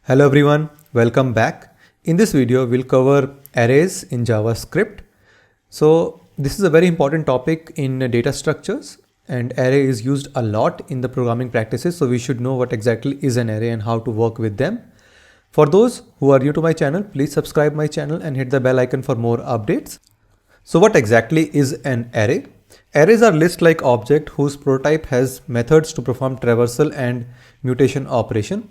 Hello everyone, welcome back. In this video, we'll cover arrays in JavaScript. So this is a very important topic in data structures, and array is used a lot in the programming practices. So we should know what exactly is an array and how to work with them. For those who are new to my channel, please subscribe my channel and hit the bell icon for more updates. So what exactly is an array? Arrays are list-like object whose prototype has methods to perform traversal and mutation operation.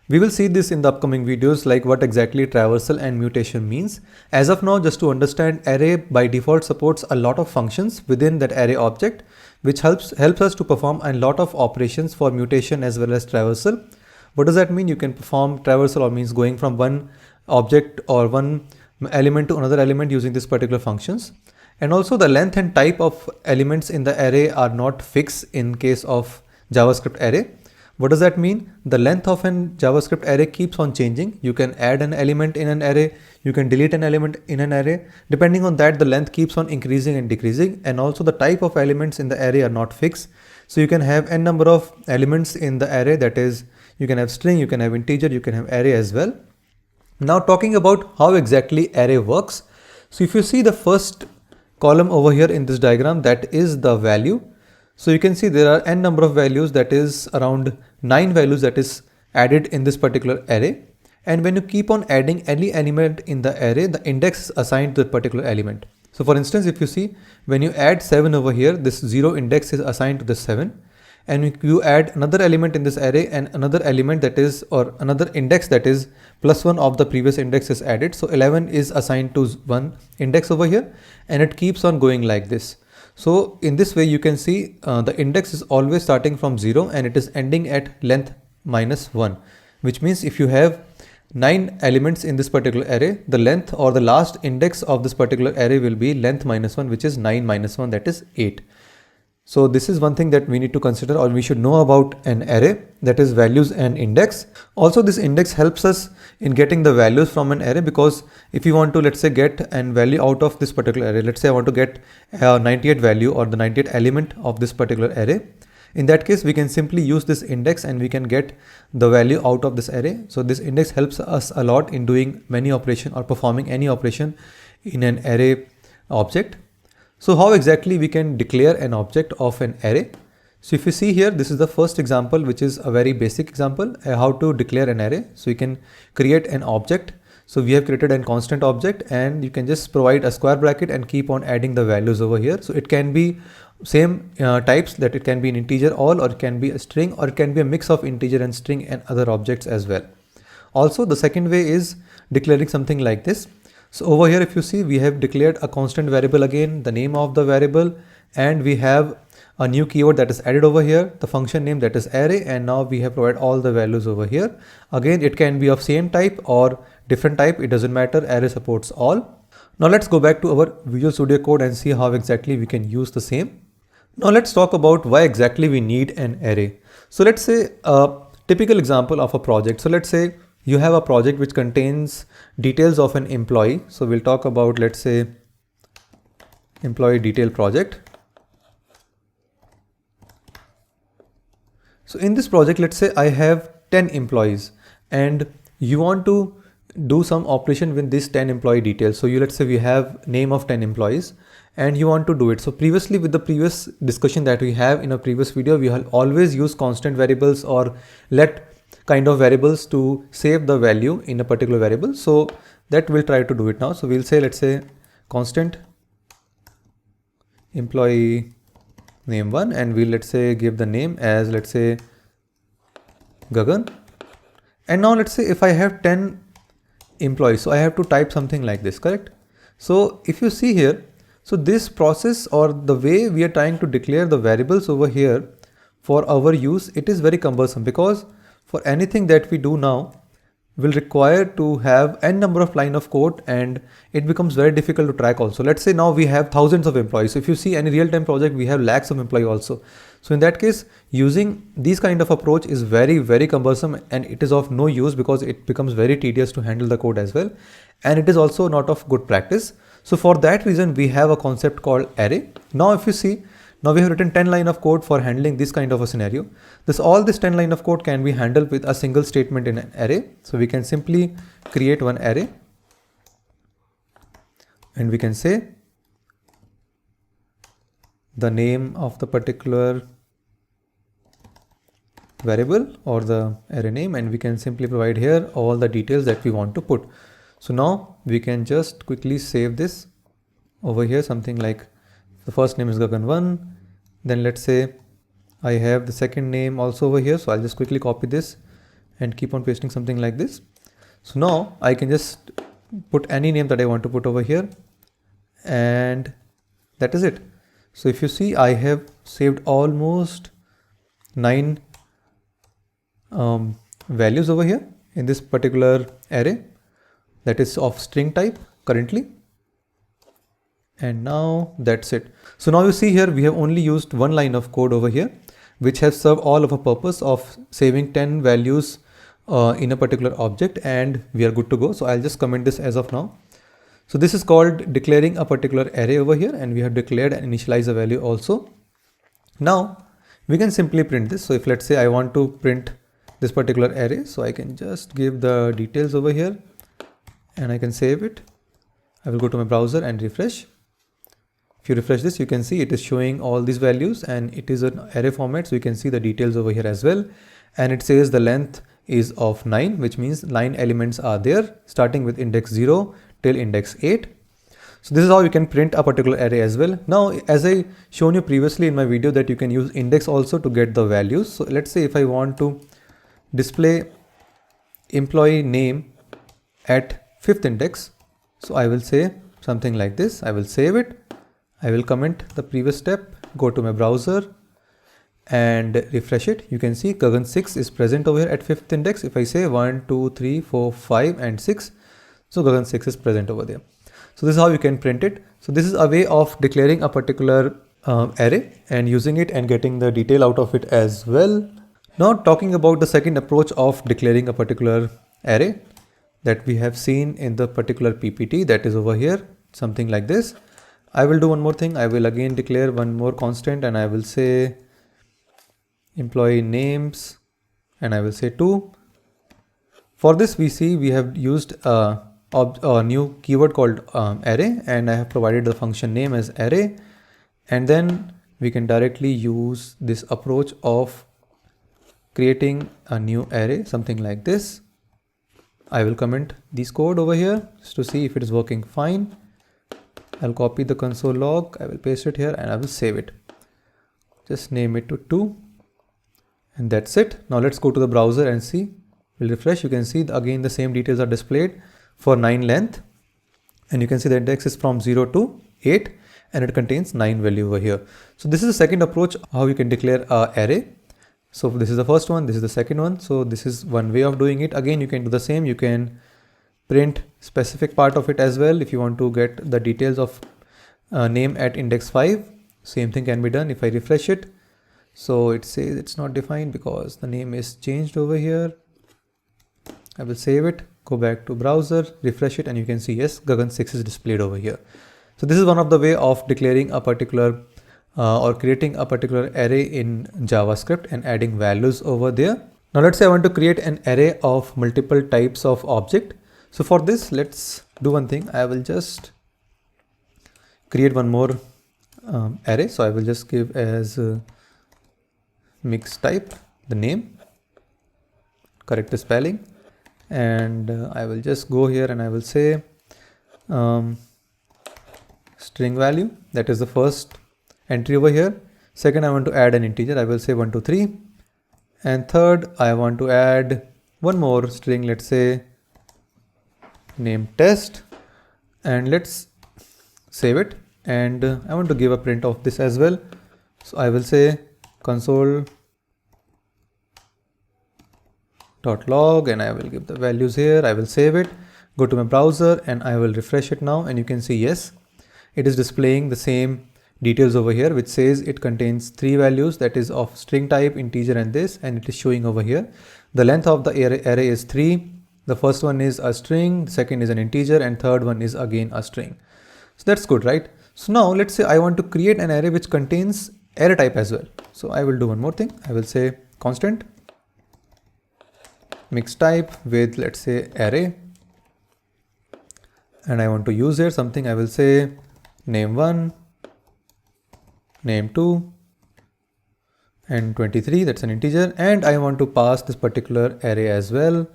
We will see this in the upcoming videos, like what exactly traversal and mutation means. As of now, just to understand, array by default supports a lot of functions within that array object, which helps us to perform a lot of operations for mutation as well as traversal. What does that mean? You can perform traversal, or means going from one object or one element to another element using this particular functions. And also the length and type of elements in the array are not fixed in case of JavaScript array. What does that mean? The length of an JavaScript array keeps on changing. You can add an element in an array, you can delete an element in an array. Depending on that, the length keeps on increasing and decreasing. And also the type of elements in the array are not fixed. So you can have n number of elements in the array, that is, you can have string, you can have integer, you can have array as well. Now talking about how exactly array works. So if you see the first column over here in this diagram, that is the value. So you can see there are n number of values, that is around 9 values that is added in this particular array. And when you keep on adding any element in the array, the index is assigned to the particular element. So for instance, if you see, when you add 7 over here, this 0 index is assigned to the 7. And if you add another element in this array and another element that is, or another index that is +1 of the previous index is added. So 11 is assigned to 1 index over here, and it keeps on going like this. So in this way, you can see the index is always starting from 0 and it is ending at length -1, which means if you have 9 elements in this particular array, the length or the last index of this particular array will be length -1, which is 9 - 1, that is 8. So this is one thing that we need to consider, or we should know about an array, that is values and index. Also, this index helps us in getting the values from an array, because if you want to, let's say, get an value out of this particular array, let's say I want to get a 98 value or the 98 element of this particular array. In that case, we can simply use this index and we can get the value out of this array. So this index helps us a lot in doing many operations or performing any operation in an array object. So how exactly we can declare an object of an array? So if you see here, this is the first example, which is a very basic example, how to declare an array. So you can create an object. So we have created a constant object, and you can just provide a square bracket and keep on adding the values over here. So it can be same types, that it can be an integer all, or it can be a string, or it can be a mix of integer and string and other objects as well. Also, the second way is declaring something like this. So over here, if you see, we have declared a constant variable again, the name of the variable, and we have a new keyword that is added over here, the function name, that is array, and now we have provided all the values over here. Again, it can be of same type or different type, it doesn't matter, array supports all. Now let's go back to our Visual Studio Code and see how exactly we can use the same. Now let's talk about why exactly we need an array. So let's say a typical example of a project. So let's say you have a project which contains details of an employee. So we'll talk about, let's say, employee detail project. So in this project, let's say I have 10 employees and you want to do some operation with this 10 employee details. So let's say we have name of 10 employees and you want to do it. So previously, with the previous discussion that we have in a previous video, we have always used constant variables or let kind of variables to save the value in a particular variable. So that we'll try to do it now. So we'll say, let's say, constant employee name 1, and we'll, let's say, give the name as, let's say, Gagan. And now let's say if I have 10 employees, so I have to type something like this, correct? So if you see here, so this process or the way we are trying to declare the variables over here for our use, it is very cumbersome, because for anything that we do now will require to have n number of line of code, and it becomes very difficult to track also. Let's say now we have thousands of employees. So if you see any real-time project, we have lakhs of employees also. So in that case, using these kind of approach is very, very cumbersome, and it is of no use because it becomes very tedious to handle the code as well. And it is also not of good practice. So for that reason, we have a concept called array. Now, if you see, Now we have written 10 line of code for handling this kind of a scenario. All this 10 line of code can be handled with a single statement in an array. So we can simply create one array and we can say the name of the particular variable or the array name, and we can simply provide here all the details that we want to put. So now we can just quickly save this over here, something like the first name is Gagan1, then let's say I have the second name also over here, so I'll just quickly copy this and keep on pasting something like this. So now I can just put any name that I want to put over here, and that is it. So if you see, I have saved almost 9 values over here in this particular array that is of string type currently. And now that's it. So now you see here we have only used one line of code over here, which has served all of a purpose of saving 10 values in a particular object, and we are good to go. So I'll just comment this as of now. So this is called declaring a particular array over here, and we have declared and initialized a value also. Now we can simply print this. So if let's say I want to print this particular array, so I can just give the details over here and I can save it. I will go to my browser and refresh. If you refresh this, you can see it is showing all these values and it is an array format. So you can see the details over here as well. And it says the length is of 9, which means 9 elements are there starting with index 0 till index 8. So this is how you can print a particular array as well. Now, as I shown you previously in my video that you can use index also to get the values. So let's say if I want to display employee name at 5th index. So I will say something like this. I will save it. I will comment the previous step, go to my browser and refresh it. You can see Gagan6 is present over here at 5th index. If I say 1, 2, 3, 4, 5 and 6, so Gagan6 is present over there. So this is how you can print it. So this is a way of declaring a particular array and using it and getting the detail out of it as well. Now talking about the second approach of declaring a particular array that we have seen in the particular PPT, that is over here, something like this. I will do one more thing. I will again declare one more constant and I will say employee names and I will say 2. For this we see we have used a new keyword called array, and I have provided the function name as array, and then we can directly use this approach of creating a new array, something like this. I will comment this code over here just to see if it is working fine. I'll copy the console log, I will paste it here and I will save it. Just name it to 2 and that's it. Now let's go to the browser and see. We'll refresh. You can see again the same details are displayed for 9 length, and you can see the index is from 0 to 8 and it contains 9 value over here. So this is the second approach how you can declare a array. So this is the first one, this is the second one. So this is one way of doing it. Again, you can do the same. You can print specific part of it as well. If you want to get the details of name at index 5, same thing can be done. If I refresh it, so it says it's not defined because the name is changed over here. I will save it, go back to browser, refresh it, and you can see yes, Gagan6 is displayed over here. So this is one of the way of declaring a particular or creating a particular array in JavaScript and adding values over there. Now let's say I want to create an array of multiple types of object. So for this, let's do one thing. I will just create one more array. So I will just give as mixed type the name, correct the spelling, and I will just go here and I will say string value, that is the first entry over here. Second, I want to add an integer. I will say 1, 2, 3. And third, I want to add one more string, let's say name test, and let's save it. And I want to give a print of this as well. So I will say console.log and I will give the values here. I will save it, go to my browser and I will refresh it now, and you can see yes, it is displaying the same details over here, which says it contains 3 values, that is of string type, integer and this, and it is showing over here. The length of the array is 3. The first one is a string, the second is an integer, and third one is again a string. So that's good, right? So now let's say I want to create an array which contains array type as well. So I will do one more thing. I will say constant mix type with, let's say, array, and I want to use here something. I will say name1, name2, and 23, that's an integer, and I want to pass this particular array as well.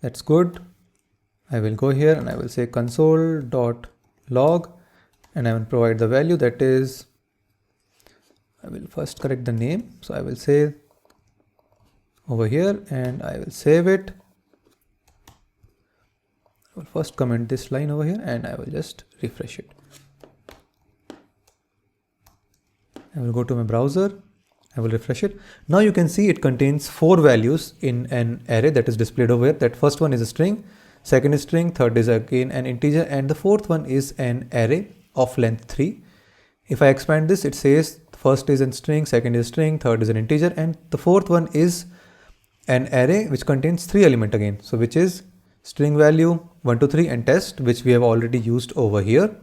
That's good. I will go here and I will say console.log, and I will provide the value, that is, I will first correct the name. So I will say over here and I will save it. I will first comment this line over here and I will just refresh it. I will go to my browser. I will refresh it. Now you can see it contains 4 values in an array that is displayed over here. That first one is a string, second is string, third is again an integer, and the fourth one is an array of length 3. If I expand this, it says first is a string, second is string, third is an integer, and the fourth one is an array which contains 3 elements again. So which is string value 1, 2, 3 and test, which we have already used over here.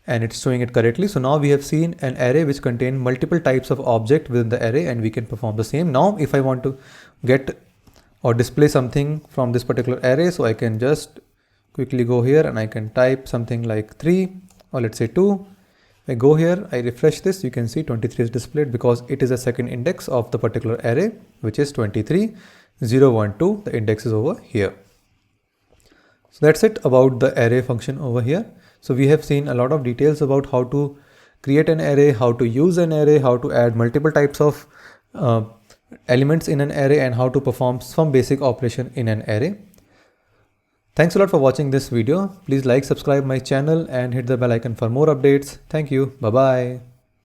And it's showing it correctly. So now we have seen an array which contains multiple types of object within the array, and we can perform the same. Now if I want to get or display something from this particular array, so I can just quickly go here and I can type something like 3 or let's say 2. I go here, I refresh this, you can see 23 is displayed because it is a second index of the particular array, which is 23, 0, 1, 2. The index is over here. So that's it about the array function over here. So we have seen a lot of details about how to create an array, how to use an array, how to add multiple types of elements in an array, and how to perform some basic operation in an array. Thanks a lot for watching this video. Please like, subscribe my channel and hit the bell icon for more updates. Thank you. Bye-bye.